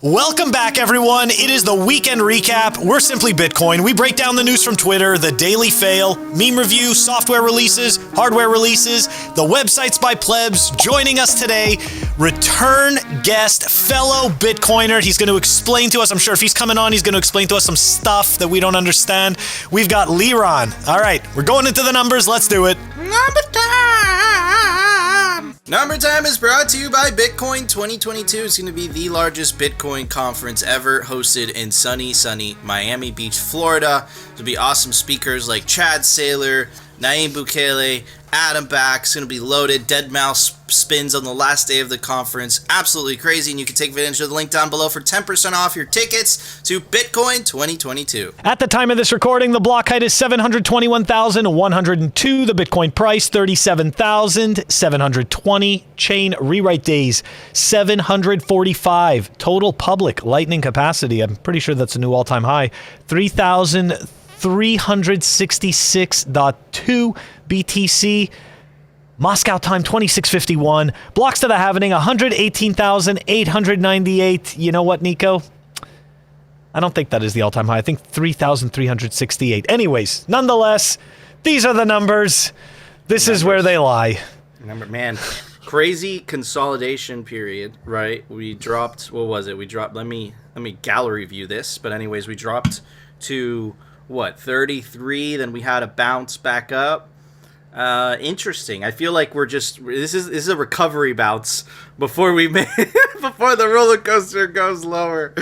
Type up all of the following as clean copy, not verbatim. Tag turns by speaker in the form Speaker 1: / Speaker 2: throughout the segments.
Speaker 1: Welcome back, everyone. It is the weekend recap. We're Simply Bitcoin. We break down the news from Twitter, the daily fail, meme review, software releases, hardware releases, the websites by plebs. Joining us today, return guest, fellow Bitcoiner. He's going to explain to us, I'm sure if he's coming on, he's going to explain to us some stuff that we don't understand. We've got Liron. All right, we're going into the numbers. Let's do it.
Speaker 2: Number time! Number time is brought to you by Bitcoin 2022. It's going to be the largest Bitcoin conference ever, hosted in sunny Miami Beach, Florida. There'll be awesome speakers like Chad Saylor, Nayib Bukele, Adam Back. It's going to be loaded. Dead mouse spins on the last day of the conference. Absolutely crazy, and you can take advantage of the link down below for 10% off your tickets to Bitcoin 2022.
Speaker 1: At the time of this recording, the block height is 721,102. The Bitcoin price, 37,720. Chain rewrite days, 745. Total public lightning capacity, I'm pretty sure that's a new all-time high, 3,366.2 BTC. Moscow time, 2651. Blocks to the halvening, 118,898. You know what, Nico? I don't think that is the all-time high. I think 3,368. Anyways, nonetheless, these are the numbers. This is where they lie.
Speaker 2: Man, crazy consolidation period, right? We dropped, what was it? We dropped, let me gallery view this. But anyways, we dropped to, what, 33? Then we had a bounce back up. Interesting. I feel like this is a recovery bounce before before the roller coaster goes lower.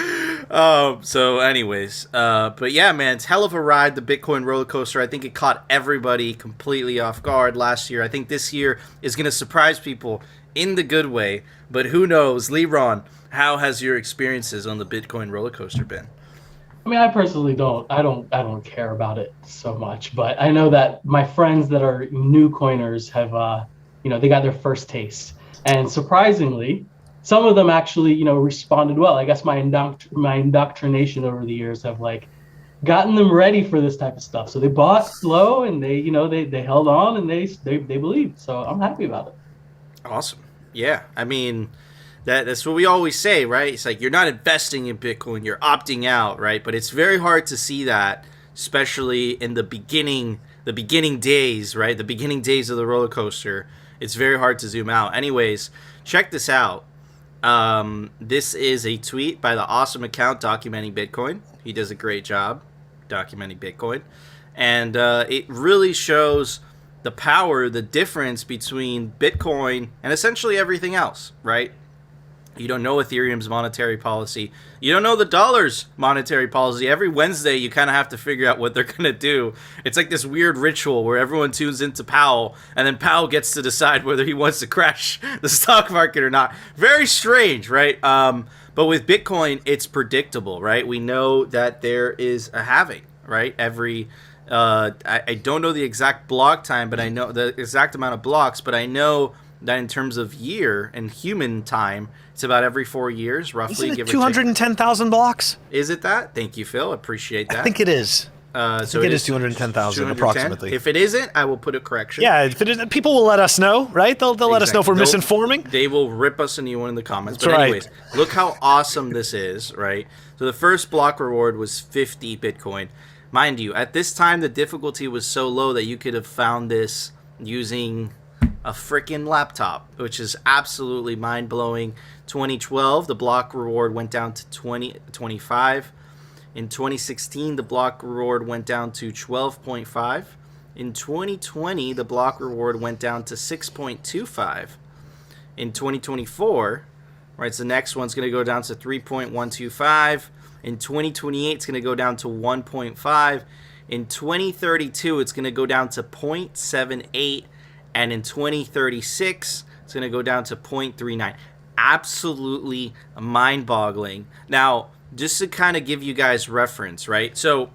Speaker 2: So anyways, but yeah, man, it's hell of a ride, the Bitcoin roller coaster. I think it caught everybody completely off guard last year. I think this year is going to surprise people in the good way, but who knows? Liron, how has your experiences on the Bitcoin roller coaster been?
Speaker 3: I mean, I personally don't care about it so much, but I know that my friends that are new coiners have, they got their first taste, and surprisingly, some of them actually, responded well. I guess my indoctrination over the years have gotten them ready for this type of stuff. So they bought slow, and they held on, and they believed. So I'm happy about it.
Speaker 2: Awesome. Yeah, I mean, that's what we always say, right? It's like you're not investing in Bitcoin, you're opting out, right? But it's very hard to see that, especially in the beginning days, right? The beginning days of the roller coaster. It's very hard to zoom out. Anyways, check this out. This is a tweet by the awesome account Documenting Bitcoin. He does a great job documenting Bitcoin. And it really shows the power, the difference between Bitcoin and essentially everything else, right? You don't know Ethereum's monetary policy. You don't know the dollar's monetary policy. Every Wednesday, you kind of have to figure out what they're going to do. It's like this weird ritual where everyone tunes into Powell, and then Powell gets to decide whether he wants to crash the stock market or not. Very strange, right? But with Bitcoin, it's predictable, right? We know that there is a halving, right? I don't know the exact block time, but I know the exact amount of blocks, but I know that in terms of year and human time, it's about every 4 years, roughly.
Speaker 1: Isn't it 210,000 blocks?
Speaker 2: Is it that? Thank you, Phil. Appreciate that.
Speaker 1: I think it is.
Speaker 2: So
Speaker 1: I think it is 210,000 approximately.
Speaker 2: If it isn't, I will put a correction.
Speaker 1: Yeah, if it is, people will let us know, right? They'll let us know if we're misinforming.
Speaker 2: They will rip us a new one in the comments.
Speaker 1: That's
Speaker 2: but
Speaker 1: right.
Speaker 2: Anyways, look how awesome this is, right? So the first block reward was 50 Bitcoin. Mind you, at this time, the difficulty was so low that you could have found this using a freaking laptop, which is absolutely mind-blowing. 2012, the block reward went down to 25. In 2016, the block reward went down to 12.5. In 2020, the block reward went down to 6.25. In 2024, right, so the next one's going to go down to 3.125. In 2028, it's going to go down to 1.5. In 2032, it's going to go down to 0.78. And in 2036, it's going to go down to 0.39. Absolutely mind-boggling. Now, just to kind of give you guys reference, right? So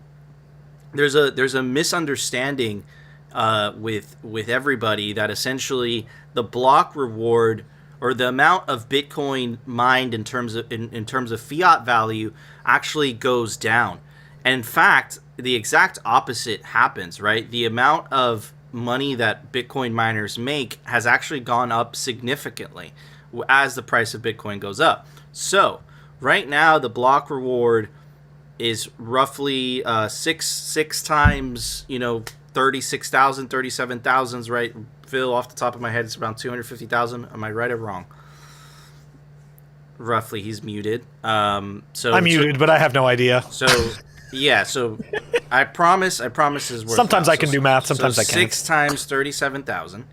Speaker 2: there's a misunderstanding with everybody that essentially the block reward or the amount of Bitcoin mined in terms of fiat value actually goes down. And in fact, the exact opposite happens, right? The amount of money that Bitcoin miners make has actually gone up significantly as the price of Bitcoin goes up. So Right now, the block reward is roughly six times, 36,000, 37,000, right? Phil, off the top of my head, it's around 250,000. Am I right or wrong? Roughly, he's muted. I'm
Speaker 1: muted, but I have no idea.
Speaker 2: So, yeah, so I promise is worth.
Speaker 1: Sometimes I can do math, sometimes I can't.
Speaker 2: 6 times 37,000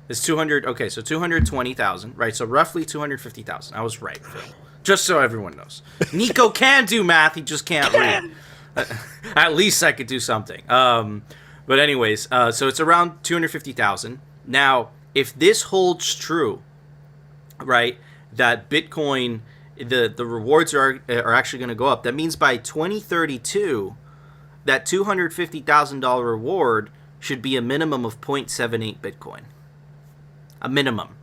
Speaker 2: is 200. Okay, so 220,000, right? So roughly 250,000. I was right, Phil. Just so everyone knows. Nico can do math, he just can't read. At least I could do something. But anyways, so it's around 250,000. Now, if this holds true, right, that Bitcoin, the rewards are actually going to go up. That means by 2032, that $250,000 reward should be a minimum of 0.78 Bitcoin. A minimum,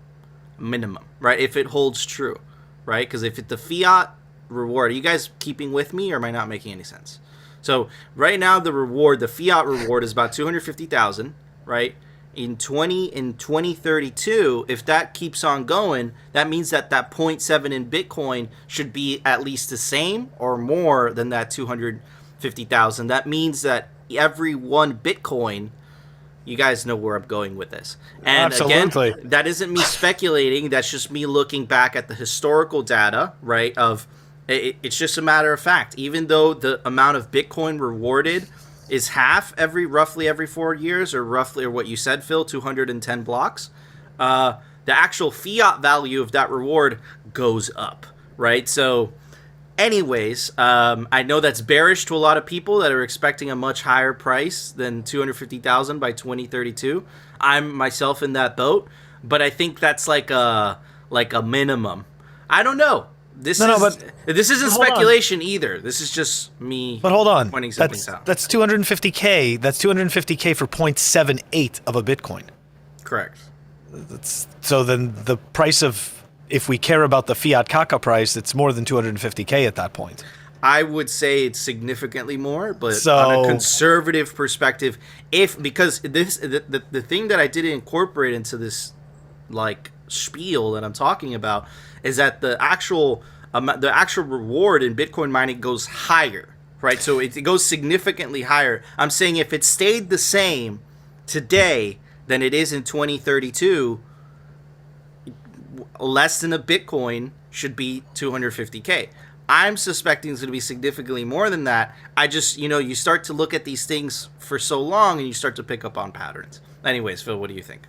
Speaker 2: right? If it holds true, right? Because if the fiat reward, are you guys keeping with me, or am I not making any sense? So right now, the fiat reward is about 250,000, right? In 2032, if that keeps on going, that means that 0.7 in Bitcoin should be at least the same or more than that 250,000. That means that every one Bitcoin, you guys know where I'm going with this. And
Speaker 1: absolutely.
Speaker 2: Again, that isn't me speculating. That's just me looking back at the historical data, right? It's just a matter of fact. Even though the amount of Bitcoin rewarded is half roughly every 4 years, or what you said, Phil, 210 blocks, the actual fiat value of that reward goes up, right? So anyways, I know that's bearish to a lot of people that are expecting a much higher price than 250,000 by 2032. I'm myself in that boat, but I think that's like a minimum. I don't know. This isn't speculation either. This is just me.
Speaker 1: But hold on,
Speaker 2: pointing something out.
Speaker 1: That's 250K. That's 250K for 0.78 of a Bitcoin.
Speaker 2: Correct.
Speaker 1: So then the price of, if we care about the fiat Kaka price, it's more than 250K at that point.
Speaker 2: I would say it's significantly more, but on a conservative perspective, because the thing that I didn't incorporate into this spiel that I'm talking about is that the actual reward in Bitcoin mining goes higher, right? So it goes significantly higher. I'm saying if it stayed the same today than it is in 2032, less than a Bitcoin should be 250K. I'm suspecting it's going to be significantly more than that. I just, you start to look at these things for so long and you start to pick up on patterns. Anyways, Phil, what do you think?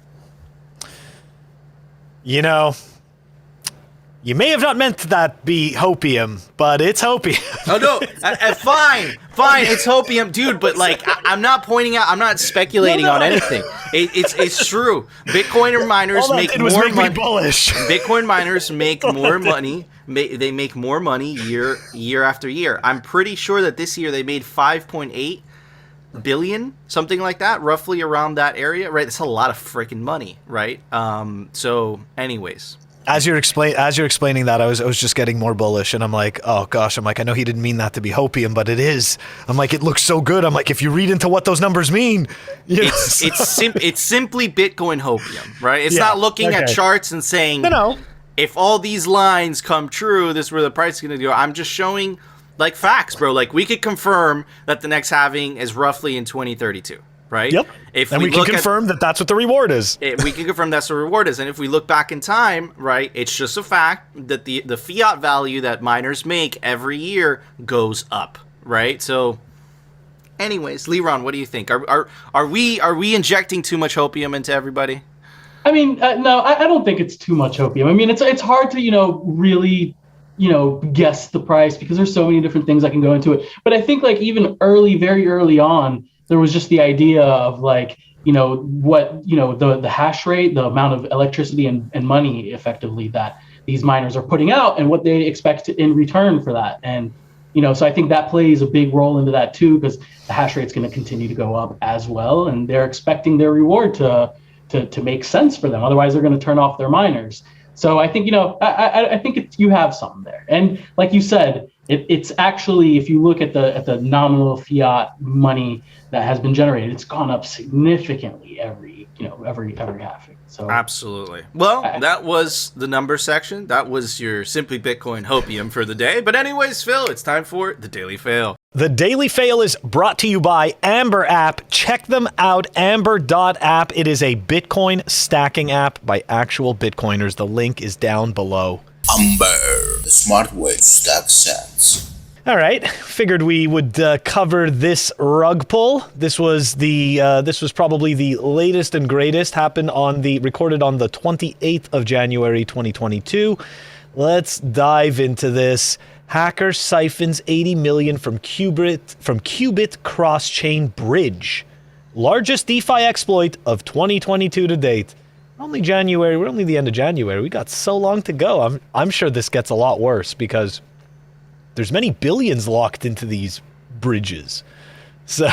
Speaker 1: You may have not meant that be hopium, but it's hopium.
Speaker 2: Oh, no. Fine. It's hopium. Dude, but I'm not pointing out, I'm not speculating on anything. It's true. Bitcoin miners make more money.
Speaker 1: Bullish.
Speaker 2: Bitcoin miners make more money. They make more money year after year. I'm pretty sure that this year they made 5.8 billion, something like that, roughly around that area, right? That's a lot of freaking money, right? So anyways.
Speaker 1: As you're explaining that, I was just getting more bullish, and I'm like, oh gosh, I know he didn't mean that to be hopium, but it is. I'm like, it looks so good. I'm like, if you read into what those numbers mean,
Speaker 2: it's simply Bitcoin hopium, right? It's not looking at charts and saying, if all these lines come true, this is where the price is going to go. I'm just showing facts, bro. We could confirm that the next halving is roughly in 2032. Right?
Speaker 1: Yep. And we can confirm that that's what the reward is.
Speaker 2: We can confirm that's the reward is. And if we look back in time, right, it's just a fact that the fiat value that miners make every year goes up, right? So, anyways, Leron, what do you think? Are we injecting too much hopium into everybody?
Speaker 3: I mean, no, I don't think it's too much hopium. I mean, it's hard to really guess the price because there's so many different things that can go into it. But I think even very early on, there was just the idea of the hash rate, the amount of electricity and money effectively that these miners are putting out and what they expect in return for that. And, so I think that plays a big role into that too, because the hash rate's going to continue to go up as well. And they're expecting their reward to make sense for them. Otherwise, they're going to turn off their miners. So I think, I think you have something there. And like you said, It's actually, if you look at the nominal fiat money that has been generated, it's gone up significantly every halving. So
Speaker 2: absolutely. Well, that was the number section. That was your Simply Bitcoin hopium for the day. But anyways, Phil, it's time for the Daily Fail.
Speaker 1: The Daily Fail is brought to you by Amber app. Check them out, amber.app. It is a Bitcoin stacking app by actual Bitcoiners. The link is down below.
Speaker 4: Amber, the smart way to stack sats.
Speaker 1: All right, figured we would cover this rug pull. This was probably the latest and greatest. Recorded on the 28th of January 2022. Let's dive into this. Hacker siphons 80 million from Qubit cross-chain bridge. Largest DeFi exploit of 2022 to date. Only January. We're only the end of January. We got so long to go. I'm sure this gets a lot worse because there's many billions locked into these bridges. So,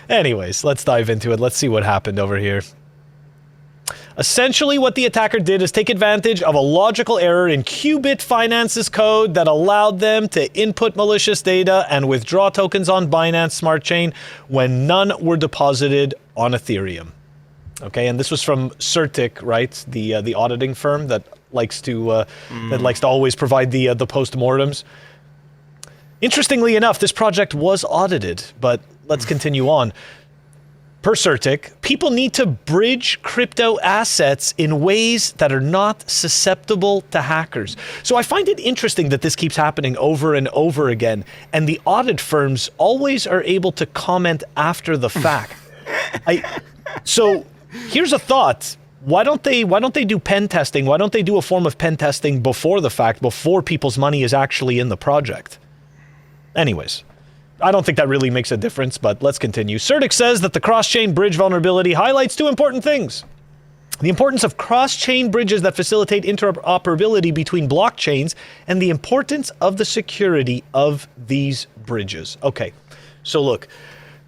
Speaker 1: anyways, let's dive into it. Let's see what happened over here. Essentially, what the attacker did is take advantage of a logical error in Qubit Finance's code that allowed them to input malicious data and withdraw tokens on Binance Smart Chain when none were deposited on Ethereum. Okay, and this was from Certic, right? The auditing firm that likes to always provide the postmortems. Interestingly enough, this project was audited, but let's continue on. Per Certic, people need to bridge crypto assets in ways that are not susceptible to hackers. So I find it interesting that this keeps happening over and over again, and the audit firms always are able to comment after the fact. So here's a thought. Why don't they do pen testing? Why don't they do a form of pen testing before the fact, before people's money is actually in the project? Anyways, I don't think that really makes a difference, but let's continue. Certic says that the cross-chain bridge vulnerability highlights two important things. The importance of cross-chain bridges that facilitate interoperability between blockchains and the importance of the security of these bridges. Okay, so look,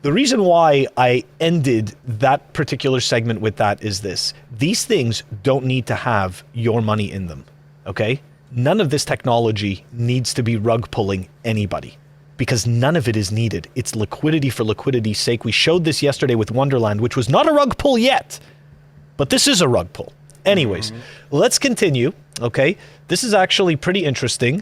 Speaker 1: the reason why I ended that particular segment with that is this. These things don't need to have your money in them, okay? None of this technology needs to be rug pulling anybody, because none of it is needed. It's liquidity for liquidity's sake. We showed this yesterday with Wonderland, which was not a rug pull yet, but this is a rug pull. Anyways, let's continue, okay? This is actually pretty interesting.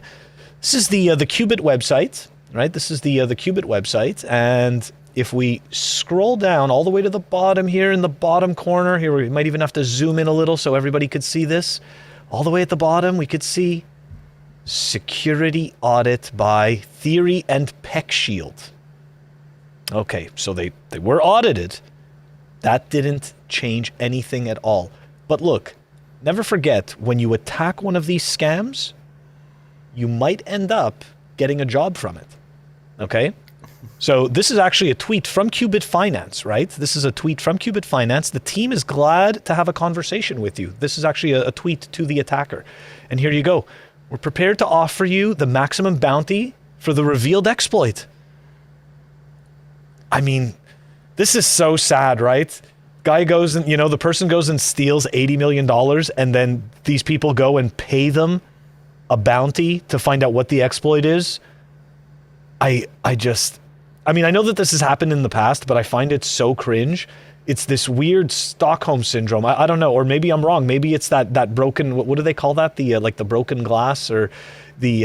Speaker 1: This is the Qubit website, right? This is the Qubit website, and if we scroll down all the way to the bottom here in the bottom corner, here we might even have to zoom in a little so everybody could see this. All the way at the bottom, we could see security audit by Theory and PeckShield. Okay, so they were audited. That didn't change anything at all. But look, never forget, when you attack one of these scams, you might end up getting a job from it. Okay? So this is actually a tweet from Qubit Finance, right? This is a tweet from Qubit Finance. The team is glad to have a conversation with you. This is actually a tweet to the attacker. And here you go. We're prepared to offer you the maximum bounty for the revealed exploit. I mean, this is so sad, right? Guy goes and, the person goes and steals $80 million, and then these people go and pay them a bounty to find out what the exploit is. I know that this has happened in the past, but I find it so cringe. It's this weird Stockholm syndrome. I don't know, or maybe I'm wrong. Maybe it's that broken, what do they call that? The like the broken glass, or the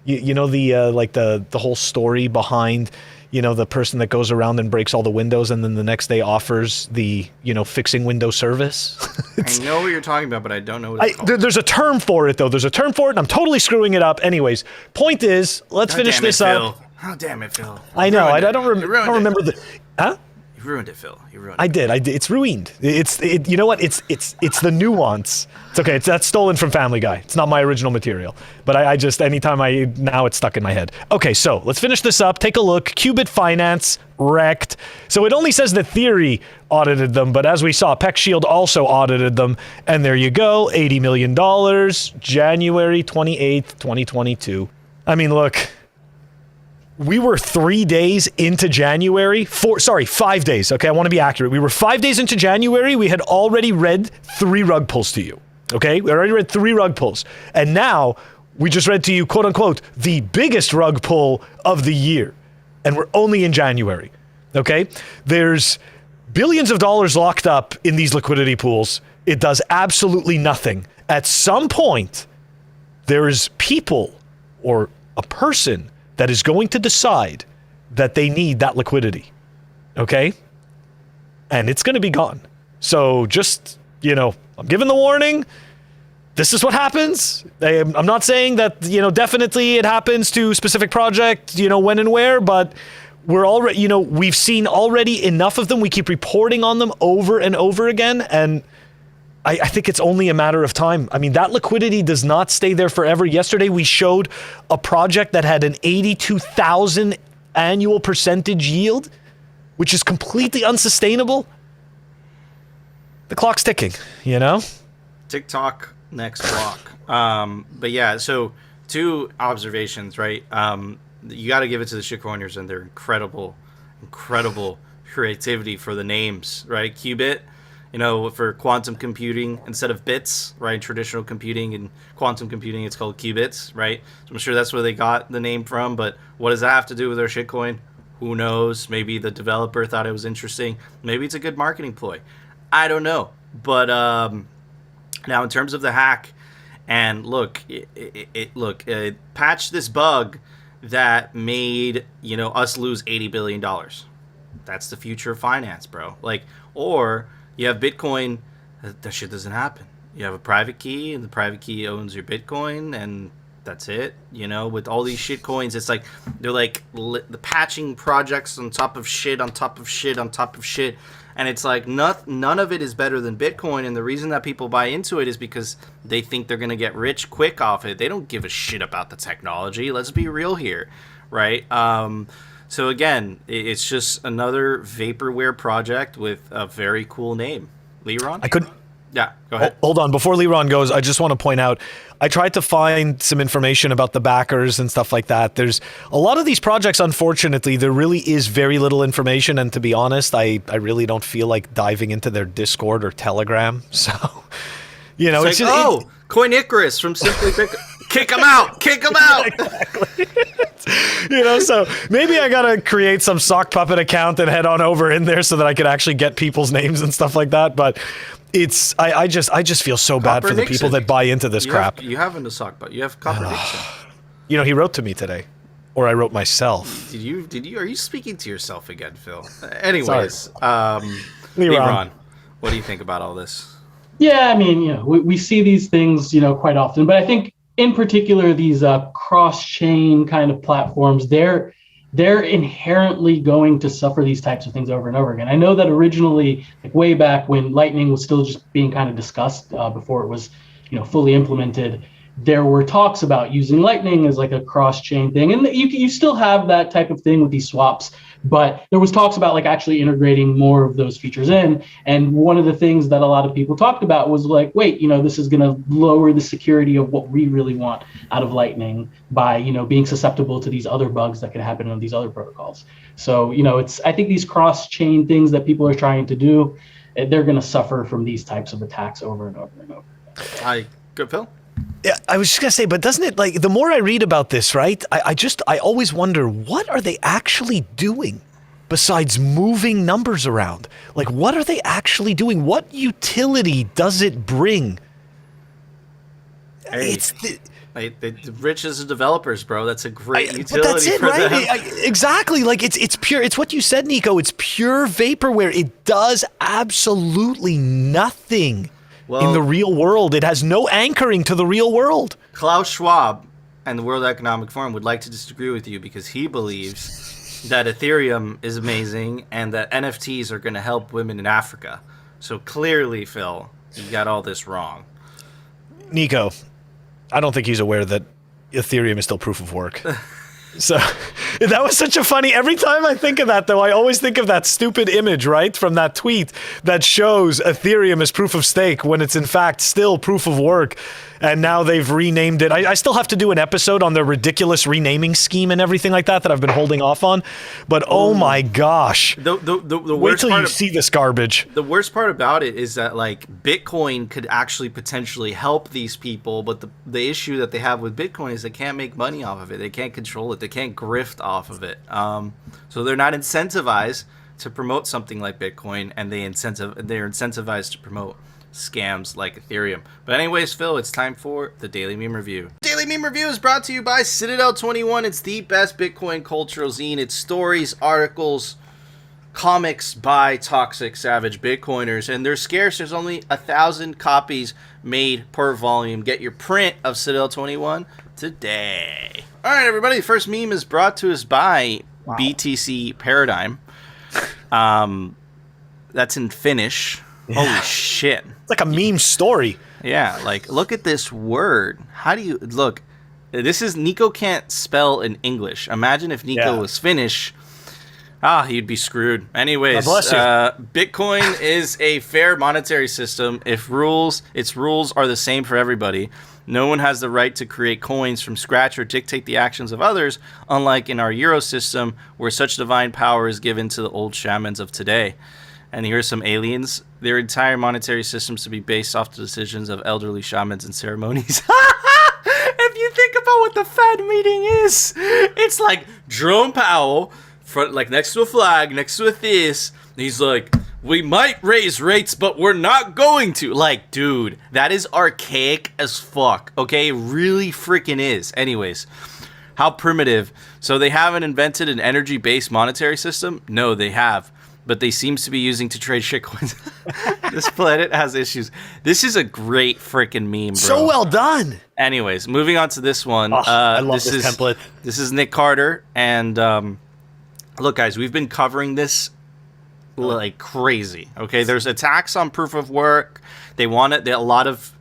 Speaker 1: the whole story behind, the person that goes around and breaks all the windows and then the next day offers the, fixing window service.
Speaker 2: I know what you're talking about, but I don't know what it's called.
Speaker 1: There's a term for it, though. There's a term for it, and I'm totally screwing it up. Anyways, point is, let's finish this up.
Speaker 2: Oh, damn it, Phil.
Speaker 1: I know. I don't remember the... Huh?
Speaker 2: You ruined it, Phil. You ruined it.
Speaker 1: I did. It's ruined. You know what? It's the nuance. It's okay. That's stolen from Family Guy. It's not my original material. But I just, now it's stuck in my head. Okay, so let's finish this up. Take a look. Qubit Finance, wrecked. So it only says that Theory audited them, but as we saw, PeckShield also audited them. And there you go. $80 million, January 28th, 2022. I mean, look. We were 3 days into January. 5 days. Okay, I want to be accurate. We were 5 days into January. We had already read 3 rug pulls to you. Okay, we already read 3 rug pulls. And now We just read to you, quote unquote, the biggest rug pull of the year. And we're only in January. Okay? There's billions of dollars locked up in these liquidity pools. It does absolutely nothing. At some point, there is people or a person that is going to decide that they need that liquidity. Okay? And it's going to be gone. So just, I'm giving the warning. This is what happens. I'm not saying that, definitely it happens to specific project, when and where, but we're already, we've seen already enough of them. We keep reporting on them over and over again. And I think it's only a matter of time. I mean, that liquidity does not stay there forever. Yesterday, we showed a project that had an 82,000 annual percentage yield, which is completely unsustainable. The clock's ticking,
Speaker 2: TikTok next block. But yeah, so 2 observations, right? You got to give it to the shitcoiners and their incredible creativity for the names, right? Qubit, for quantum computing instead of bits, right? Traditional computing and quantum computing, it's called qubits, right? So I'm sure that's where they got the name from, but what does that have to do with their shitcoin? Who knows? Maybe the developer thought it was interesting. Maybe it's a good marketing ploy. I don't know. But now in terms of the hack, and look, it patched this bug that made, us lose $80 billion. That's the future of finance, bro. Or you have Bitcoin, that shit doesn't happen. You have a private key, and the private key owns your Bitcoin, and that's it. With all these shit coins, it's like they're like the patching projects on top of shit, on top of shit, on top of shit. And it's like none of it is better than Bitcoin. And the reason that people buy into it is because they think they're going to get rich quick off it. They don't give a shit about the technology. Let's be real here, right? So again, it's just another vaporware project with a very cool name. Liron? Yeah, go ahead.
Speaker 1: Hold on. Before Liron goes, I just want to point out, I tried to find some information about the backers and stuff like that. There's a lot of these projects, unfortunately, there really is very little information. And to be honest, I really don't feel like diving into their Discord or Telegram. So,
Speaker 2: it's just, Coin Icarus from Simply Bitcoin. Kick him out! Kick him out!
Speaker 1: Exactly. So maybe I gotta create some sock puppet account and head on over in there so that I could actually get people's names and stuff like that. But it's I just feel so bad for the people that buy into this crap.
Speaker 2: You haven't a sock puppet. You have Copper Nixon.
Speaker 1: He wrote to me today, or I wrote myself.
Speaker 2: Did you? Are you speaking to yourself again, Phil? Anyways,
Speaker 1: Liron,
Speaker 2: what do you think about all this?
Speaker 3: Yeah, I mean, we see these things, quite often, but I think in particular these cross-chain kind of platforms, they're inherently going to suffer these types of things over and over again. I know that originally, way back when Lightning was still just being kind of discussed before it was, fully implemented, there were talks about using Lightning as like a cross-chain thing, and you still have that type of thing with these swaps. But there was talks about actually integrating more of those features in. And one of the things that a lot of people talked about was wait, this is going to lower the security of what we really want out of Lightning by, being susceptible to these other bugs that could happen on these other protocols. So, I think these cross-chain things that people are trying to do, they're going to suffer from these types of attacks over and over and over.
Speaker 2: Good, Phil?
Speaker 1: Yeah, I was just going to say, but doesn't it, the more I read about this, right, I always wonder, what are they actually doing besides moving numbers around? What are they actually doing? What utility does it bring?
Speaker 2: Hey, it's the rich as developers, bro. That's a great utility
Speaker 1: but that's it,
Speaker 2: for
Speaker 1: right?
Speaker 2: them.
Speaker 1: Exactly. It's pure. It's what you said, Nico. It's pure vaporware. It does absolutely nothing. In the real world. It has no anchoring to the real world.
Speaker 2: Klaus Schwab and the World Economic Forum would like to disagree with you because he believes that Ethereum is amazing and that NFTs are going to help women in Africa. So clearly, Phil, you got all this wrong.
Speaker 1: Nico, I don't think he's aware that Ethereum is still proof of work. So that was such a funny, every time I think of that, though, I always think of that stupid image, right, from that tweet that shows Ethereum as proof of stake when it's in fact still proof of work. and now they've renamed it. I still have to do an episode on their ridiculous renaming scheme and everything like that I've been holding off on. But oh my gosh,
Speaker 2: The
Speaker 1: wait
Speaker 2: worst
Speaker 1: till
Speaker 2: part
Speaker 1: you see this garbage.
Speaker 2: The worst part about it is that like Bitcoin could actually potentially help these people, but the issue that they have with Bitcoin is they can't make money off of it. They can't control it. They can't grift off of it. So they're not incentivized to promote something like Bitcoin, and they're incentivized to promote scams like Ethereum. But anyways, Phil, it's time for the Daily Meme Review. Daily Meme Review is brought to you by Citadel 21. It's the best Bitcoin cultural zine. It's stories, articles, comics by toxic savage Bitcoiners, and they're scarce. There's only 1,000 copies made per volume. Get your print of Citadel 21 today. All right, everybody. The first meme is brought to us by BTC Paradigm. That's in Finnish. Yeah. Holy shit.
Speaker 1: It's like a meme story.
Speaker 2: Yeah, like, look at this word. How do you... Look, this is... Nico can't spell in English. Imagine if Nico was Finnish. He'd be screwed. Anyways, Bitcoin is a fair monetary system. Its rules are the same for everybody. No one has the right to create coins from scratch or dictate the actions of others, unlike in our Euro system, where such divine power is given to the old shamans of today. And here's some aliens. Their entire monetary systems to be based off the decisions of elderly shamans and ceremonies. If you think about what the Fed meeting is, it's like Jerome Powell, like next to a flag, next to a this. He's like, we might raise rates, but we're not going to. Like, dude, that is archaic as fuck. Okay, it really freaking is. Anyways, how primitive. So they haven't invented an energy-based monetary system? No, they have. But they seems to be using to trade shitcoins. This planet has issues. This is a great freaking meme, bro.
Speaker 1: So well done.
Speaker 2: Anyways, moving on to this one.
Speaker 1: I love this template.
Speaker 2: This is Nick Carter, and look, guys, we've been covering this like crazy. Okay, there's attacks on proof of work. They want it. A lot of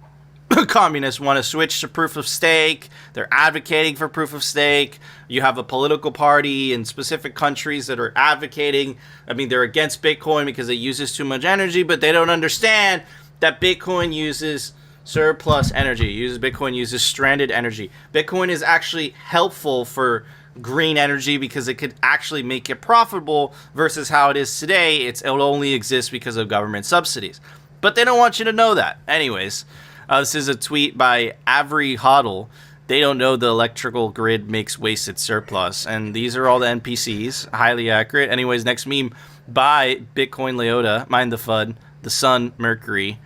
Speaker 2: communists want to switch to proof of stake. They're advocating for proof of stake. You have a political party in specific countries that are advocating. I mean, they're against Bitcoin because it uses too much energy, but they don't understand that Bitcoin uses surplus energy. Bitcoin uses stranded energy. Bitcoin is actually helpful for green energy because it could actually make it profitable versus how it is today. It only exists because of government subsidies. But they don't want you to know that. Anyways, this is a tweet by Avery Hoddle. They don't know the electrical grid makes wasted surplus. And these are all the NPCs. Highly accurate. Anyways, next meme by Bitcoin Leota. Mind the FUD. The Sun, Mercury.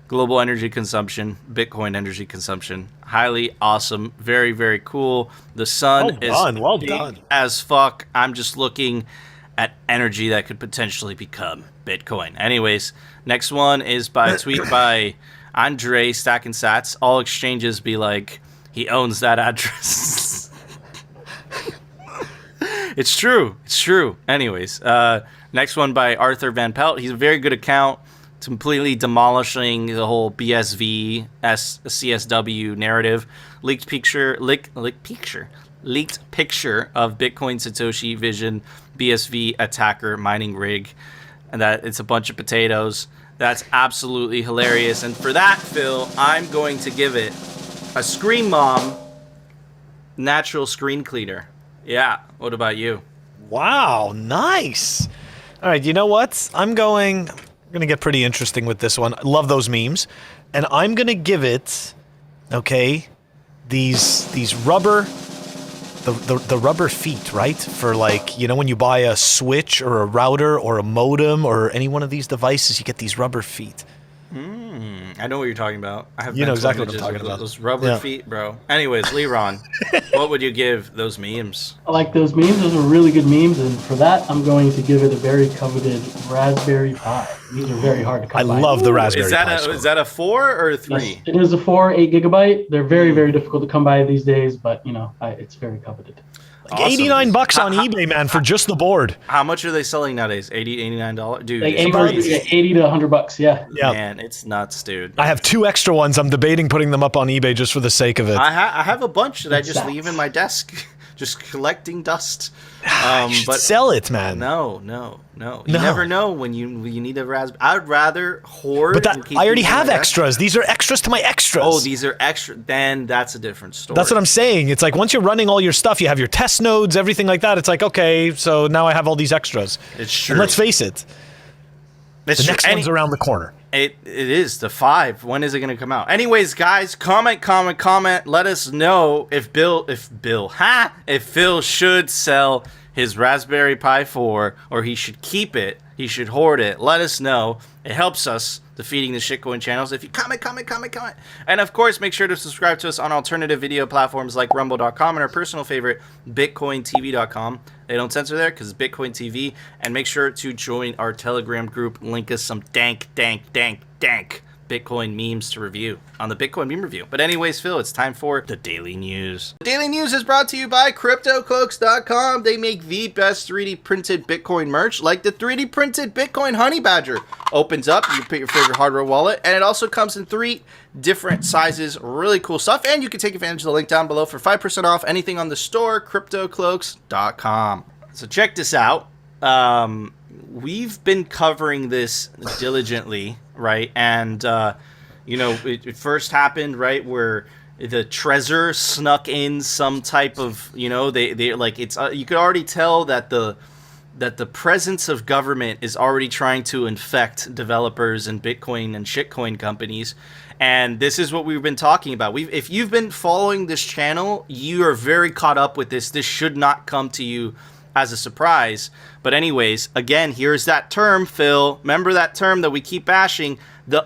Speaker 2: Global energy consumption. Bitcoin energy consumption. Highly awesome. Very, very cool. The Sun is big as fuck. I'm just looking at energy that could potentially become Bitcoin. Anyways, next one is by a tweet by Andre Stacking Sats. All exchanges be like, he owns that address. It's true. It's true. Anyways, next one by Arthur Van Pelt. He's a very good account, completely demolishing the whole BSV CSW narrative. Leaked picture of Bitcoin Satoshi Vision BSV attacker mining rig, and that it's a bunch of potatoes. That's absolutely hilarious. And for that, Phil, I'm going to give it a Screen Mom natural screen cleaner. Yeah. What about you?
Speaker 1: Wow. Nice. All right. You know what? I'm going to get pretty interesting with this one. I love those memes. And I'm going to give it, okay, these rubber, the rubber feet, right? For like, you know, when you buy a switch or a router or a modem or any one of these devices, you get these rubber feet.
Speaker 2: I know what you're talking about. I have
Speaker 1: you know exactly what I'm talking about.
Speaker 2: Those rubber feet, bro. Anyways, Leron, what would you give those memes?
Speaker 3: I like those memes. Those are really good memes, and for that, I'm going to give it a very coveted Raspberry Pi. These are very hard to come by.
Speaker 1: I love the Raspberry Pi.
Speaker 2: Is that a 4 or a 3?
Speaker 3: Yes, it is a 4, 8 gigabyte. They're very, very difficult to come by these days, but you know, it's very coveted.
Speaker 1: Like awesome. $89 on eBay, man, for just the board.
Speaker 2: How much are they selling nowadays? $89? Dude,
Speaker 3: like $80 to $100, yeah.
Speaker 2: Man, it's nuts, dude.
Speaker 1: I have 2 extra ones. I'm debating putting them up on eBay just for the sake of it.
Speaker 2: I have a bunch that I just leave in my desk. just collecting dust.
Speaker 1: You should sell it, man.
Speaker 2: No. You never know when you need a raspberry. I'd rather hoard.
Speaker 1: But
Speaker 2: and keep
Speaker 1: I already
Speaker 2: these in
Speaker 1: have
Speaker 2: my
Speaker 1: extras. These are extras to my extras.
Speaker 2: Oh, these are extra. Then that's a different story.
Speaker 1: That's what I'm saying. It's like once you're running all your stuff, you have your test nodes, everything like that. It's like, okay, so now I have all these extras.
Speaker 2: It's true.
Speaker 1: And let's face it,
Speaker 2: it's
Speaker 1: the next one's around the corner.
Speaker 2: It is the 5. When is it going to come out? Anyways, guys, comment. Let us know if Phil should sell his Raspberry Pi 4 or he should keep it. He should hoard it. Let us know. It helps us defeating the shitcoin channels. If you comment. And of course, make sure to subscribe to us on alternative video platforms like rumble.com and our personal favorite, bitcointv.com. They don't censor there because it's Bitcoin TV. And make sure to join our Telegram group. Link us some dank Bitcoin memes to review on the Bitcoin meme review. But anyways, Phil, it's time for the Daily News. The Daily News is brought to you by CryptoCloaks.com. They make the best 3D printed Bitcoin merch, like the 3D printed Bitcoin Honey Badger. Opens up, you put your favorite hardware wallet, and it also comes in 3 different sizes. Really cool stuff. And you can take advantage of the link down below for 5% off anything on the store, CryptoCloaks.com. So check this out. We've been covering this diligently, right? And, it first happened, right, where the Trezor snuck in some type of, they like, it's, you could already tell that the presence of government is already trying to infect developers and Bitcoin and shitcoin companies. And this is what we've been talking about. If you've been following this channel, you are very caught up with this. This should not come to you as a surprise. But anyways, again, here's that term, Phil. Remember that term that we keep bashing? The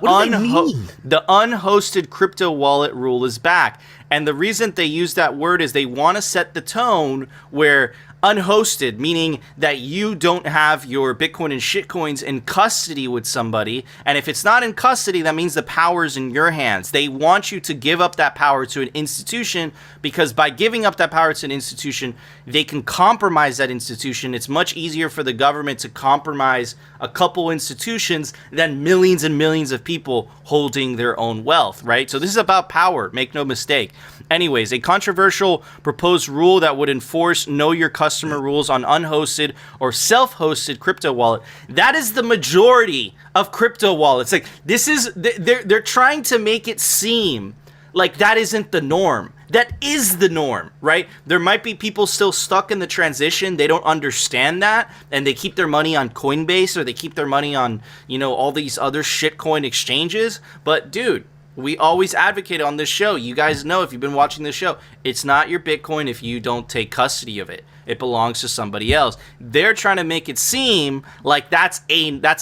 Speaker 2: unhosted crypto wallet rule is back. And the reason they use that word is they want to set the tone where unhosted, meaning that you don't have your Bitcoin and shitcoins in custody with somebody. And if it's not in custody, that means the power's in your hands. They want you to give up that power to an institution, because by giving up that power to an institution, they can compromise that institution. It's much easier for the government to compromise a couple institutions than millions and millions of people holding their own wealth, right? So this is about power, make no mistake. Anyways, a controversial proposed rule that would enforce know your customer rules on unhosted or self-hosted crypto wallet. That is the majority of crypto wallets. Like, this is, they're trying to make it seem like that isn't the norm. That is the norm, right? There might be people still stuck in the transition. They don't understand that, and they keep their money on Coinbase, or they keep their money on, all these other shitcoin exchanges. But dude, we always advocate on this show. You guys know, if you've been watching this show, it's not your Bitcoin if you don't take custody of it. It belongs to somebody else. They're trying to make it seem like that's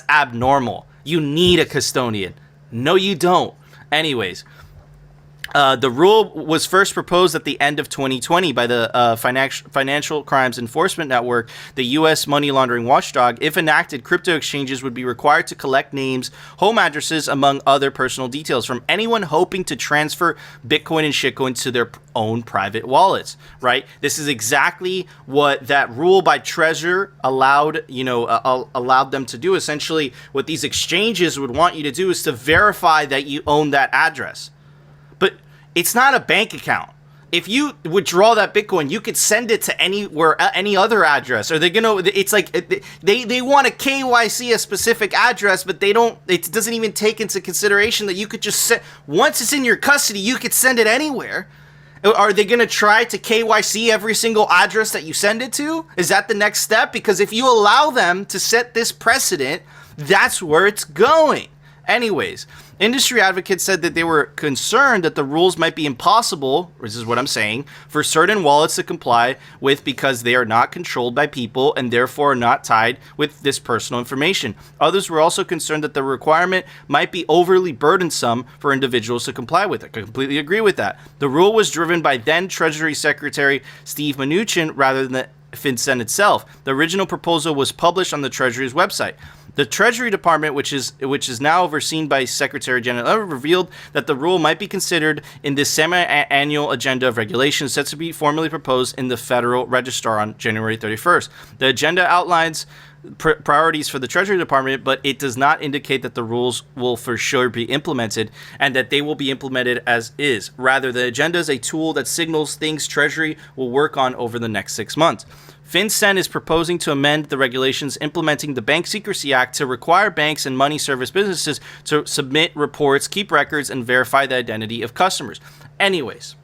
Speaker 2: abnormal. You need a custodian. No, you don't. Anyways, the rule was first proposed at the end of 2020 by the Financial Crimes Enforcement Network, the U.S. money laundering watchdog. If enacted, crypto exchanges would be required to collect names, home addresses, among other personal details from anyone hoping to transfer Bitcoin and shitcoin to their own private wallets, right? This is exactly what that rule by Trezor allowed them to do. Essentially, what these exchanges would want you to do is to verify that you own that address. But it's not a bank account. If you withdraw that Bitcoin, you could send it to any other address. Or they're gonna. It's like they want to KYC a specific address, but they don't. It doesn't even take into consideration that you could just send. Once it's in your custody, you could send it anywhere. Are they gonna try to KYC every single address that you send it to? Is that the next step? Because if you allow them to set this precedent, that's where it's going. Anyways, industry advocates said that they were concerned that the rules might be impossible, this is what I'm saying, for certain wallets to comply with because they are not controlled by people and therefore are not tied with this personal information. Others were also concerned that the requirement might be overly burdensome for individuals to comply with. I completely agree with that. The rule was driven by then Treasury Secretary Steve Mnuchin rather than the FinCEN itself. The original proposal was published on the Treasury's website. The Treasury Department, which is now overseen by Secretary General, revealed that the rule might be considered in this semi-annual agenda of regulations set to be formally proposed in the Federal Register on January 31st. The agenda outlines priorities for the Treasury Department, but it does not indicate that the rules will for sure be implemented and that they will be implemented as is. Rather, the agenda is a tool that signals things Treasury will work on over the next 6 months. FinCEN is proposing to amend the regulations implementing the Bank Secrecy Act to require banks and money service businesses to submit reports, keep records, and verify the identity of customers. Anyways,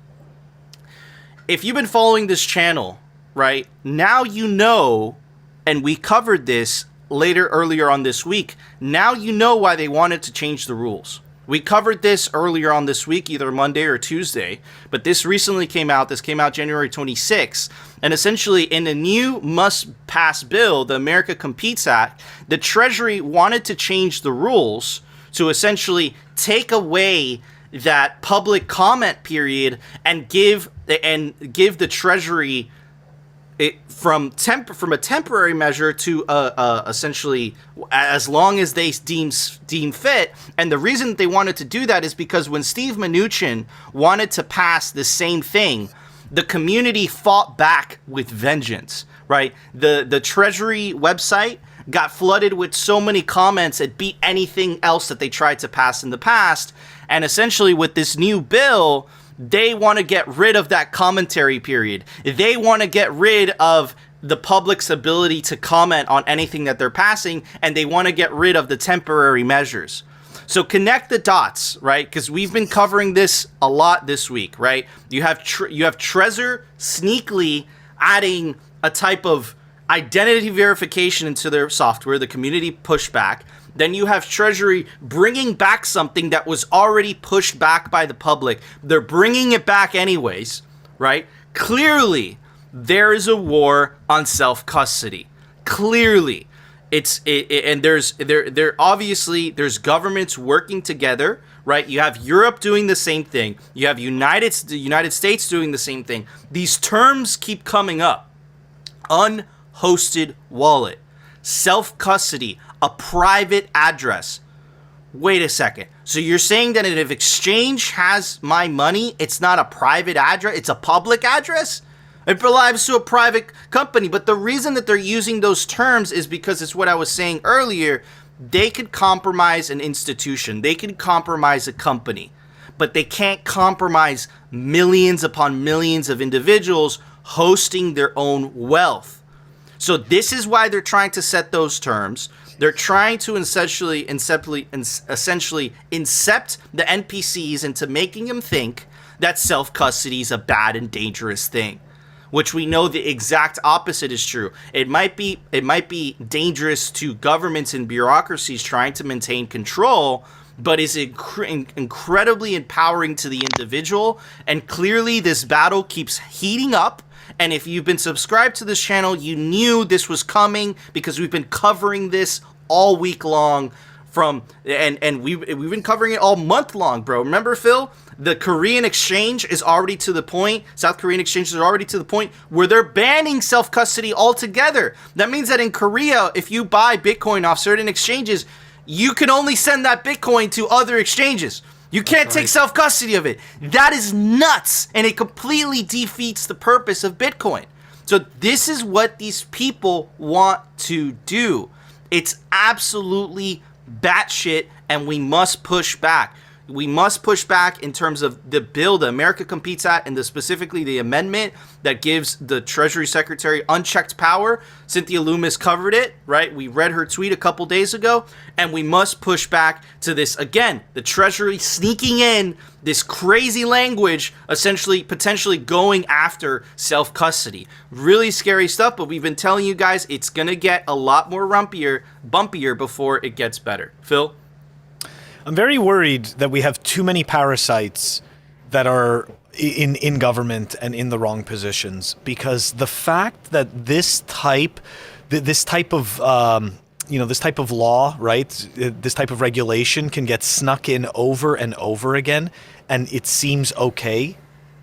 Speaker 2: if you've been following this channel, right, now you know, and we covered this earlier on this week, now you know why they wanted to change the rules. We covered this earlier on this week, either Monday or Tuesday, but this recently came out. This came out January 26th. And essentially, in a new must-pass bill, the America Competes Act, the Treasury wanted to change the rules to essentially take away that public comment period and give the Treasury from a temporary measure to essentially as long as they deem fit. And the reason they wanted to do that is because when Steve Mnuchin wanted to pass the same thing, the community fought back with vengeance, right? The Treasury website got flooded with so many comments it beat anything else that they tried to pass in the past. And essentially with this new bill, they want to get rid of that commentary period. They want to get rid of the public's ability to comment on anything that they're passing, and they want to get rid of the temporary measures. So connect the dots, right? Because we've been covering this a lot this week, right? You have Trezor sneakily adding a type of identity verification into their software, the community pushback. Then you have Treasury bringing back something that was already pushed back by the public. They're bringing it back anyways, right? Clearly, there is a war on self-custody. Clearly. And there's obviously there's governments working together, right? You have Europe doing the same thing. You have the United States doing the same thing. These terms keep coming up. Unhosted wallet, self-custody, a private address. Wait a second. So you're saying that if exchange has my money, it's not a private address, it's a public address? It belongs to a private company. But the reason that they're using those terms is because it's what I was saying earlier. They could compromise an institution. They could compromise a company. But they can't compromise millions upon millions of individuals hosting their own wealth. So this is why they're trying to set those terms. They're trying to essentially incept the NPCs into making them think that self-custody is a bad and dangerous thing, which we know the exact opposite is true. It might be dangerous to governments and bureaucracies trying to maintain control, but is incredibly empowering to the individual. And clearly this battle keeps heating up. And if you've been subscribed to this channel, you knew this was coming because we've been covering this all week long and we've been covering it all month long, bro. Remember, Phil? The Korean exchange is already to the point, South Korean exchange is already to the point where they're banning self-custody altogether. That means that in Korea, if you buy Bitcoin off certain exchanges, you can only send that Bitcoin to other exchanges. You can't take self-custody of it. That is nuts, and it completely defeats the purpose of Bitcoin. So this is what these people want to do. It's absolutely batshit, and we must push back. We must push back in terms of the bill, the America Competes Act, and specifically the amendment that gives the Treasury Secretary unchecked power. Cynthia Loomis covered it, right? We read her tweet a couple days ago, and we must push back to this. Again, the Treasury sneaking in this crazy language, essentially potentially going after self-custody. Really scary stuff, but we've been telling you guys it's going to get a lot more bumpier before it gets better. Phil?
Speaker 1: I'm very worried that we have too many parasites that are in government and in the wrong positions, because the fact that this type of law, right, this type of regulation can get snuck in over and over again, and it seems okay.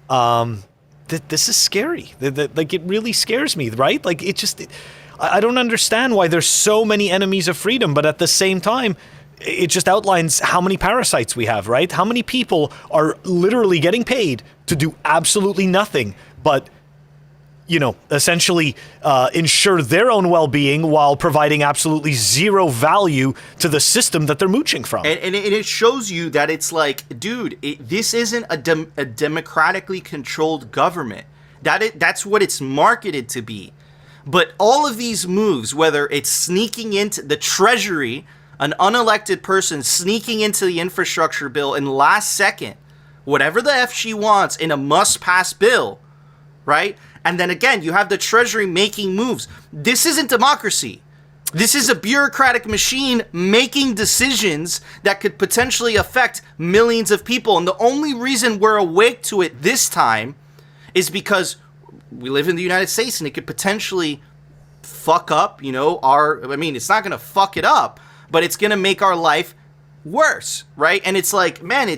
Speaker 1: This is scary. Like, it really scares me, right? Like, I don't understand why there's so many enemies of freedom, but at the same time, it just outlines how many parasites we have, right? How many people are literally getting paid to do absolutely nothing but essentially ensure their own well-being while providing absolutely zero value to the system that they're mooching from.
Speaker 2: And it shows you that it's like, dude, this isn't a democratically controlled government. That's what it's marketed to be. But all of these moves, whether it's sneaking into the Treasury, an unelected person sneaking into the infrastructure bill in last second, whatever the F she wants in a must-pass bill, right? And then again, you have the Treasury making moves. This isn't democracy. This is a bureaucratic machine making decisions that could potentially affect millions of people. And the only reason we're awake to it this time is because we live in the United States and it could potentially fuck up, it's not going to fuck it up, but it's going to make our life worse, right? And it's like, man,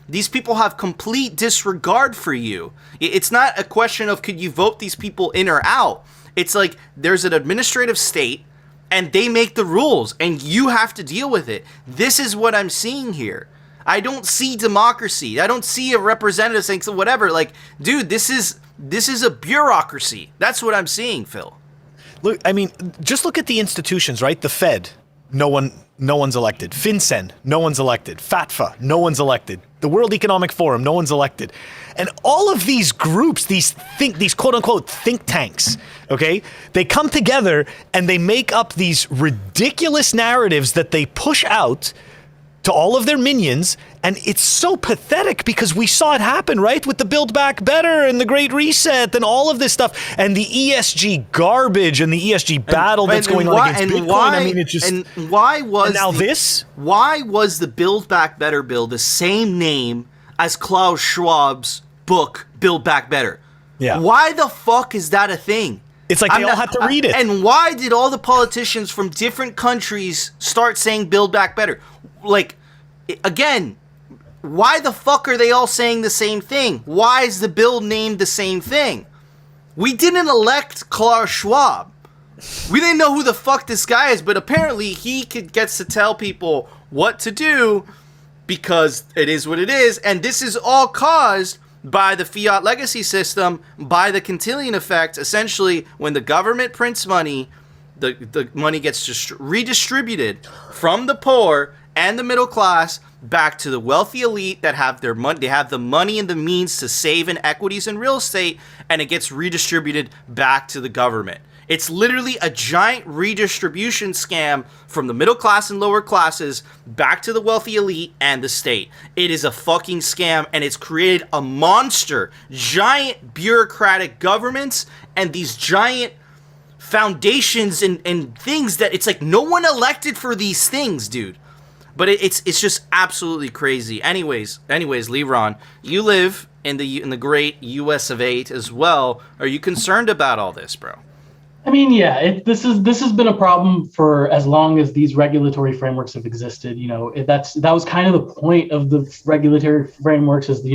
Speaker 2: these people have complete disregard for you. It's not a question of could you vote these people in or out. It's like there's an administrative state and they make the rules and you have to deal with it. This is what I'm seeing here. I don't see democracy. I don't see a representative saying so whatever. Like, dude, this is a bureaucracy. That's what I'm seeing, Phil.
Speaker 1: Look, just look at the institutions, right? The Fed, no one's elected. FinCEN, no one's elected. FATFA, no one's elected. The World Economic Forum, no one's elected. And all of these groups, these quote unquote think tanks, okay? They come together and they make up these ridiculous narratives that they push out to all of their minions, and it's so pathetic because we saw it happen, right? With the Build Back Better and the Great Reset and all of this stuff, and the ESG garbage and the ESG battle that's going on against Bitcoin. Why was the Build Back Better bill the same name as Klaus Schwab's book, Build Back Better?
Speaker 2: Yeah. Why the fuck is that a thing?
Speaker 1: It's like they all had to read it.
Speaker 2: And why did all the politicians from different countries start saying Build Back Better? Like, again, why the fuck are they all saying the same thing? Why is the bill named the same thing? We didn't elect Klaus Schwab. We didn't know who the fuck this guy is, but apparently he gets to tell people what to do because it is what it is. And this is all caused by the fiat legacy system, by the Cantillon effect. Essentially, when the government prints money, the money gets redistributed from the poor and the middle class back to the wealthy elite that have their money. They have the money and the means to save in equities and real estate, and it gets redistributed back to the government. It's literally a giant redistribution scam from the middle class and lower classes back to the wealthy elite and the state. It is a fucking scam, and it's created a monster, giant bureaucratic governments and these giant foundations and things that it's like no one elected for these things, dude. But it's just absolutely crazy. Anyways, Lebron, you live in the great US of A as well. Are you concerned about all this, bro?
Speaker 3: This has been a problem for as long as these regulatory frameworks have existed. That was kind of the point of the regulatory frameworks is,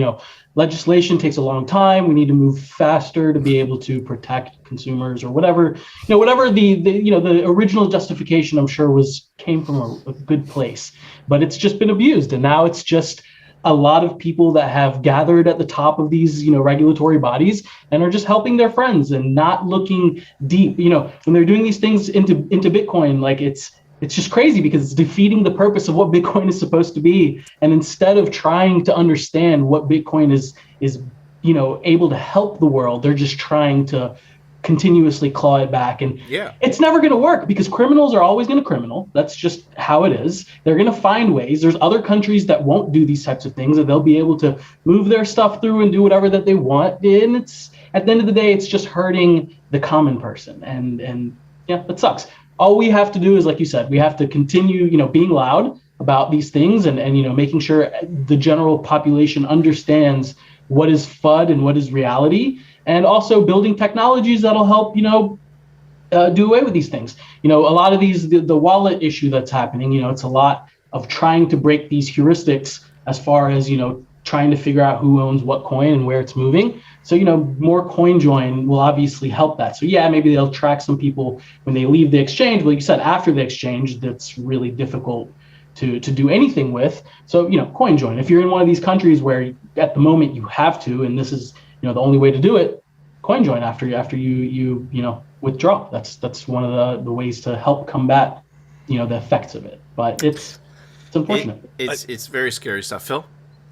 Speaker 3: legislation takes a long time. We need to move faster to be able to protect consumers or whatever. Whatever the original justification, I'm sure came from a good place, but it's just been abused, and now it's just a lot of people that have gathered at the top of these, regulatory bodies and are just helping their friends and not looking deep. When they're doing these things into Bitcoin, like it's just crazy because it's defeating the purpose of what Bitcoin is supposed to be. And instead of trying to understand what Bitcoin is able to help the world, they're just trying to continuously claw it back. And it's never going to work because criminals are always going to criminal. That's just how it is. They're going to find ways. There's other countries that won't do these types of things, and they'll be able to move their stuff through and do whatever that they want. And it's at the end of the day, it's just hurting the common person. And that sucks. All we have to do is, like you said, we have to continue, being loud about these things and making sure the general population understands what is FUD and what is reality. And also building technologies that'll help, do away with these things. A lot of these, the wallet issue that's happening, it's a lot of trying to break these heuristics as far as, trying to figure out who owns what coin and where it's moving. So, more coin join will obviously help that. So maybe they'll track some people when they leave the exchange. Well, like you said, after the exchange, that's really difficult to do anything with. So, coin join. If you're in one of these countries where at the moment you have to, and this is, the only way to do it, coin join after you withdraw. That's one of the ways to help combat the effects of it. But it's unfortunate.
Speaker 2: It's very scary stuff. Phil?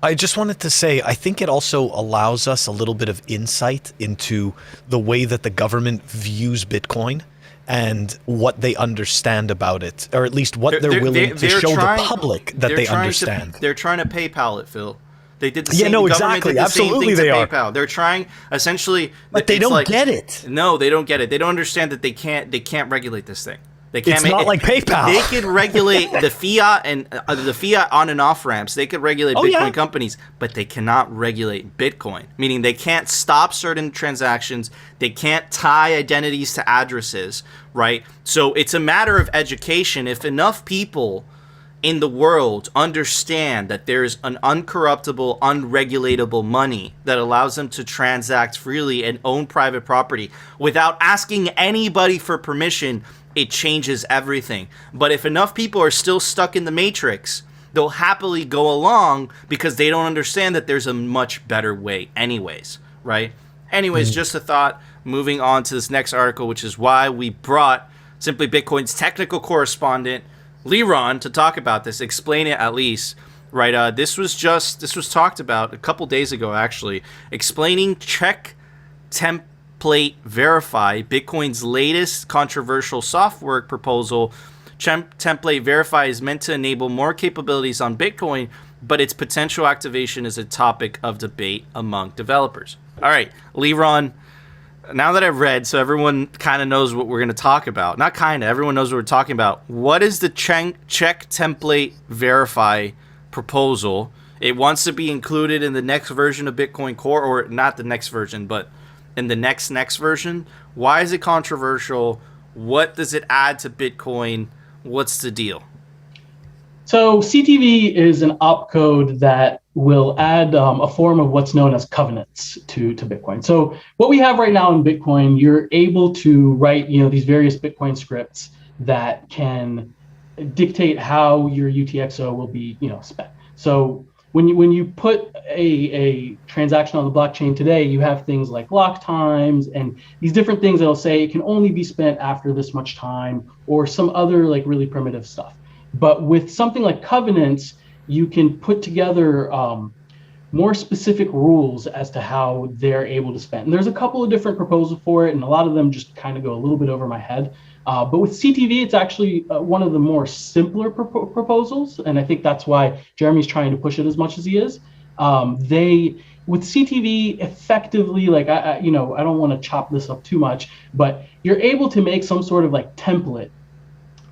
Speaker 1: I just wanted to say, I think it also allows us a little bit of insight into the way that the government views Bitcoin and what they understand about it, or at least what they're willing to show the public that they understand.
Speaker 2: They're trying to PayPal it, Phil. They did the
Speaker 1: Yeah,
Speaker 2: same.
Speaker 1: no,
Speaker 2: the government
Speaker 1: exactly.
Speaker 2: did the
Speaker 1: Absolutely
Speaker 2: same thing
Speaker 1: they
Speaker 2: to
Speaker 1: are.
Speaker 2: PayPal. They're trying essentially,
Speaker 1: But they don't get it.
Speaker 2: No, they don't get it. They don't understand that they can't regulate this thing. They can't.
Speaker 1: It's not like PayPal.
Speaker 2: They could regulate the fiat and the fiat on and off ramps. They could regulate Bitcoin companies, but they cannot regulate Bitcoin. Meaning they can't stop certain transactions. They can't tie identities to addresses. Right. So it's a matter of education. If enough people in the world understand that there's an uncorruptible, unregulatable money that allows them to transact freely and own private property without asking anybody for permission, it changes everything. But if enough people are still stuck in the matrix, they'll happily go along because they don't understand that there's a much better way anyways, right? Anyways, just a thought. Moving on to this next article, which is why we brought Simply Bitcoin's technical correspondent, Liron, to talk about this, explain it at least, right? This was talked about a couple days ago, actually, explaining check template verify, Bitcoin's latest controversial software proposal. Template verify is meant to enable more capabilities on Bitcoin, but its potential activation is a topic of debate among developers. All right, Liron, now that I've read, so everyone kind of knows what we're going to talk about. Not kind of, everyone knows what we're talking about. What is the check template verify proposal? It wants to be included in the next version of Bitcoin Core, or not the next version, but in the next version. Why is it controversial? What does it add to Bitcoin? What's the deal?
Speaker 3: So CTV is an opcode that will add a form of what's known as covenants to Bitcoin. So what we have right now in Bitcoin, you're able to write these various Bitcoin scripts that can dictate how your UTXO will be spent. So when you put a transaction on the blockchain today, you have things like lock times and these different things that'll say it can only be spent after this much time, or some other like really primitive stuff. But with something like covenants, you can put together more specific rules as to how they're able to spend. And there's a couple of different proposals for it, and a lot of them just kind of go a little bit over my head. But with CTV, it's actually one of the more simpler proposals, and I think that's why Jeremy's trying to push it as much as he is. With CTV, effectively, like I don't want to chop this up too much, but you're able to make some sort of like template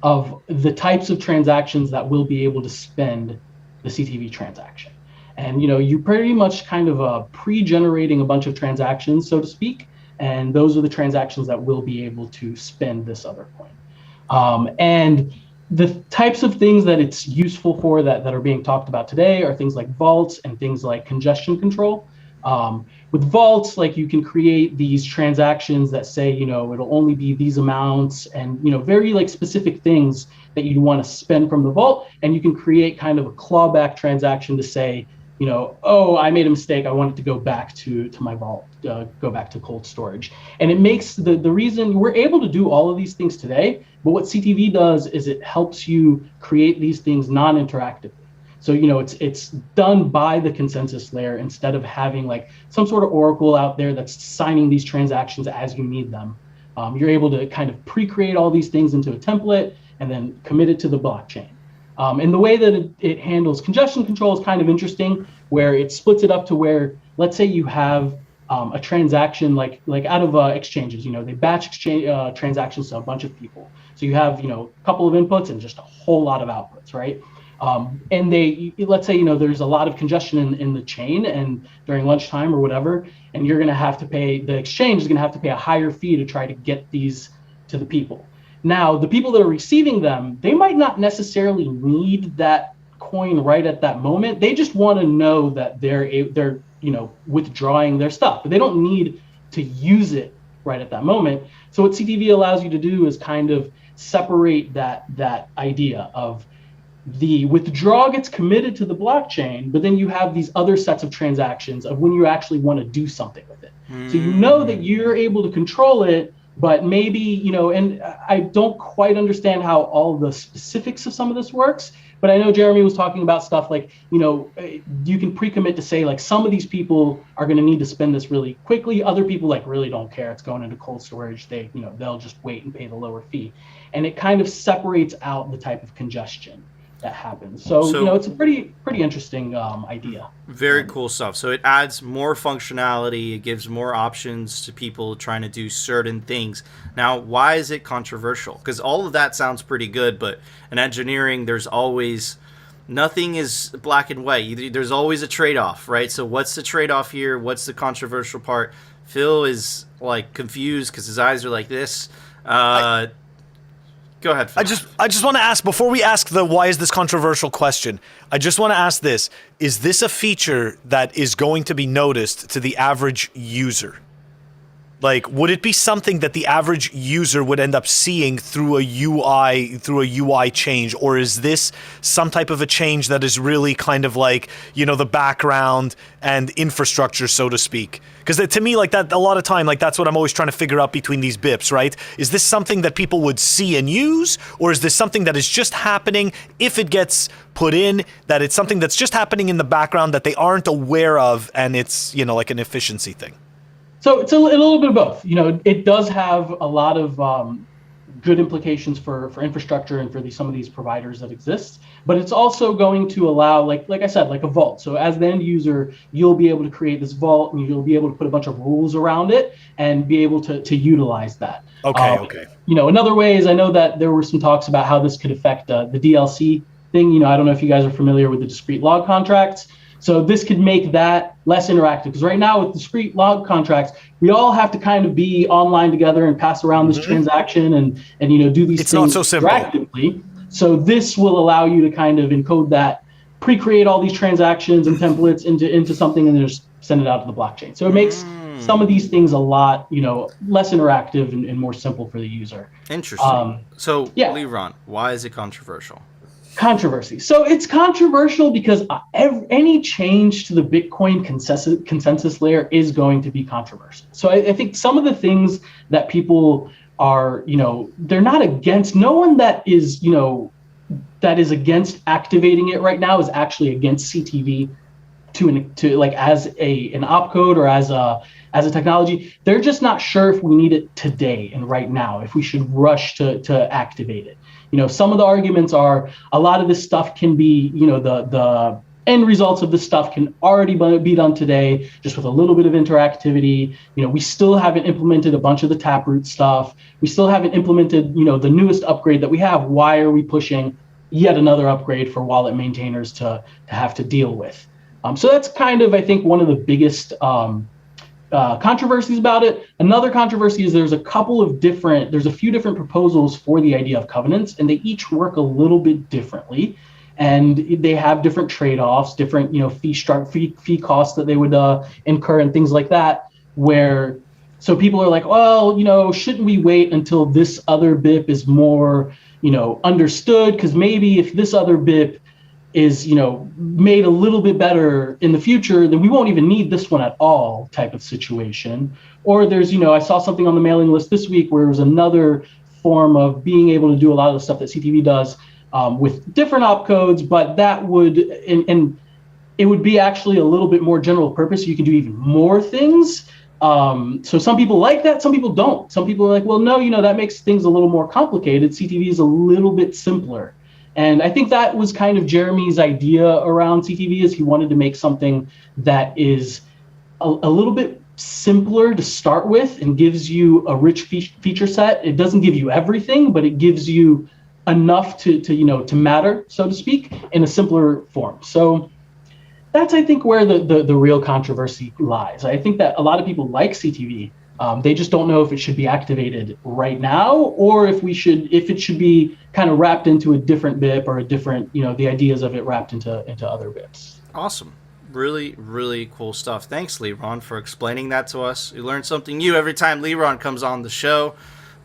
Speaker 3: of the types of transactions that will be able to spend the CTV transaction. And you pretty much kind of pre-generating a bunch of transactions, so to speak, and those are the transactions that will be able to spend this other coin. And the types of things that it's useful for that are being talked about today are things like vaults and things like congestion control. With vaults, like you can create these transactions that say, it'll only be these amounts and, very like specific things that you want to spend from the vault. And you can create kind of a clawback transaction to say, oh, I made a mistake. I want it to go back to my vault, go back to cold storage. And it makes the reason we're able to do all of these things today. But what CTV does is it helps you create these things non-interactively. So, it's done by the consensus layer instead of having like some sort of oracle out there that's signing these transactions as you need them. You're able to kind of pre-create all these things into a template and then commit it to the blockchain. And the way that it handles congestion control is kind of interesting, where it splits it up to where, let's say you have a transaction like out of exchanges, they batch exchange transactions to a bunch of people. So you have, a couple of inputs and just a whole lot of outputs, right? And let's say, there's a lot of congestion in the chain and during lunchtime or whatever, and you're going to have to pay, the exchange is going to have to pay a higher fee to try to get these to the people. Now, the people that are receiving them, they might not necessarily need that coin right at that moment. They just want to know that they're withdrawing their stuff, but they don't need to use it right at that moment. So what CTV allows you to do is kind of separate that idea of the withdrawal gets committed to the blockchain, but then you have these other sets of transactions of when you actually want to do something with it. So you know that you're able to control it, but maybe, you know, and I don't quite understand how all the specifics of some of this works, but I know Jeremy was talking about stuff like, you know, you can pre-commit to say like some of these people are going to need to spend this really quickly. Other people like really don't care. It's going into cold storage. They, you know, they'll just wait and pay the lower fee. And it kind of separates out the type of congestion that happens. So you know, it's a pretty interesting idea.
Speaker 2: Very cool stuff. So it adds more functionality. It gives more options to people trying to do certain things. Now, why is it controversial? Because all of that sounds pretty good, but in engineering, there's always nothing is black and white. There's always a trade-off, right? So what's the trade-off here? What's the controversial part? Phil is like confused because his eyes are like this. Go ahead, Phil.
Speaker 1: I just want to ask, before we ask the why is this controversial question, I just want to ask this. Is this a feature that is going to be noticed to the average user? Like, would it be something that the average user would end up seeing through a UI change? Or is this some type of a change that is really kind of like, you know, the background and infrastructure, so to speak? Because to me, like that, a lot of time, like that's what I'm always trying to figure out between these BIPs, right? Is this something that people would see and use? Or is this something that is just happening if it gets put in, that it's something that's just happening in the background that they aren't aware of, and it's, you know, like an efficiency thing?
Speaker 3: So it's a little bit of both. You know, it does have a lot of good implications for infrastructure and for some of these providers that exist, but it's also going to allow, like I said, like a vault. So as the end user, you'll be able to create this vault and you'll be able to put a bunch of rules around it and be able to utilize that.
Speaker 1: Okay.
Speaker 3: You know, another way is I know that there were some talks about how this could affect the DLC thing. You know, I don't know if you guys are familiar with the discrete log contracts. So this could make that less interactive, because right now with discrete log contracts, we all have to kind of be online together and pass around this transaction and you know, do these things
Speaker 1: not so simple.
Speaker 3: interactively. So this will allow you to kind of encode that, pre-create all these transactions and templates into something and then just send it out to the blockchain. So it makes some of these things a lot, you know, less interactive and more simple for the user.
Speaker 2: Interesting. So Liron, why is it controversial?
Speaker 3: Controversy. So it's controversial because any change to the Bitcoin consensus layer is going to be controversial. So I think some of the things that people are, you know, they're not against, no one that is, you know, that is against activating it right now is actually against CTV to like as an opcode or as a technology. They're just not sure if we need it today and right now, if we should rush to activate it. You know, some of the arguments are a lot of this stuff can be, you know, the end results of this stuff can already be done today, just with a little bit of interactivity. You know, we still haven't implemented a bunch of the Taproot stuff. We still haven't implemented, you know, the newest upgrade that we have. Why are we pushing yet another upgrade for wallet maintainers to have to deal with? So that's kind of, I think, one of the biggest controversies about it. Another controversy is there's a few different proposals for the idea of covenants, and they each work a little bit differently, and they have different trade-offs, different, you know, fee costs that they would incur and things like that, where so people are like, well, you know, shouldn't we wait until this other BIP is more, you know, understood? Because maybe if this other BIP is, you know, made a little bit better in the future, then we won't even need this one at all type of situation. Or there's, you know, I saw something on the mailing list this week where it was another form of being able to do a lot of the stuff that CTV does with different opcodes, but that would, and it would be actually a little bit more general purpose. You can do even more things. So some people like that, some people don't. Some people are like, well, no, you know, that makes things a little more complicated. CTV is a little bit simpler. And I think that was kind of Jeremy's idea around CTV, is he wanted to make something that is a little bit simpler to start with and gives you a rich feature set. It doesn't give you everything, but it gives you enough to you know, to matter, so to speak, in a simpler form. So that's, I think, where the real controversy lies. I think that a lot of people like CTV. They just don't know if it should be activated right now, or if it should be kind of wrapped into a different BIP or a different, you know, the ideas of it wrapped into other BIPs.
Speaker 2: Awesome. Really, really cool stuff. Thanks, Liron, for explaining that to us. We learn something new every time Liron comes on the show.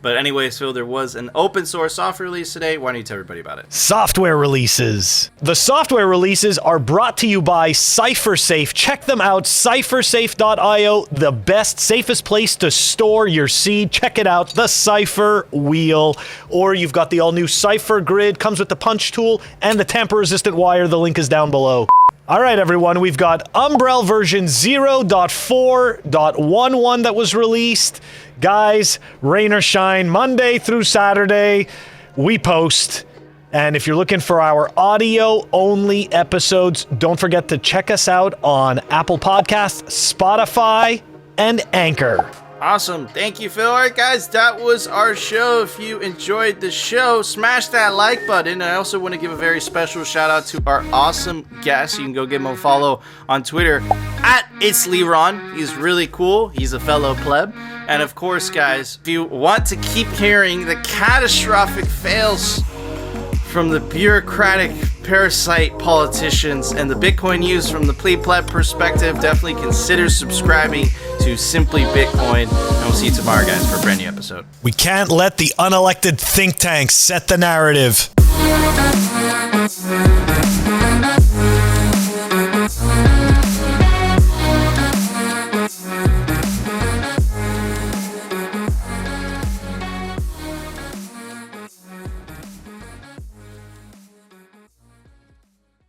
Speaker 2: But anyways, Phil, there was an open source software release today. Why don't you tell everybody about it?
Speaker 1: Software releases. The software releases are brought to you by CipherSafe. Check them out, cyphersafe.io, the best, safest place to store your seed. Check it out, the Cypher Wheel. Or you've got the all-new Cypher Grid, comes with the punch tool and the tamper-resistant wire. The link is down below. All right, everyone, we've got Umbrel version 0.4.11 that was released. Guys, rain or shine, Monday through Saturday, we post. And if you're looking for our audio-only episodes, don't forget to check us out on Apple Podcasts, Spotify, and Anchor.
Speaker 2: Awesome. Thank you, Phil. All right, guys, that was our show. If you enjoyed the show, smash that like button. I also want to give a very special shout out to our awesome guest. You can go give him a follow on Twitter at It's Leron. He's really cool. He's a fellow pleb. And of course, guys, if you want to keep hearing the catastrophic fails from the bureaucratic parasite politicians and the Bitcoin news from the pleb perspective, definitely consider subscribing to Simply Bitcoin. And we'll see you tomorrow, guys, for a brand new episode.
Speaker 1: We can't let the unelected think tanks set the narrative.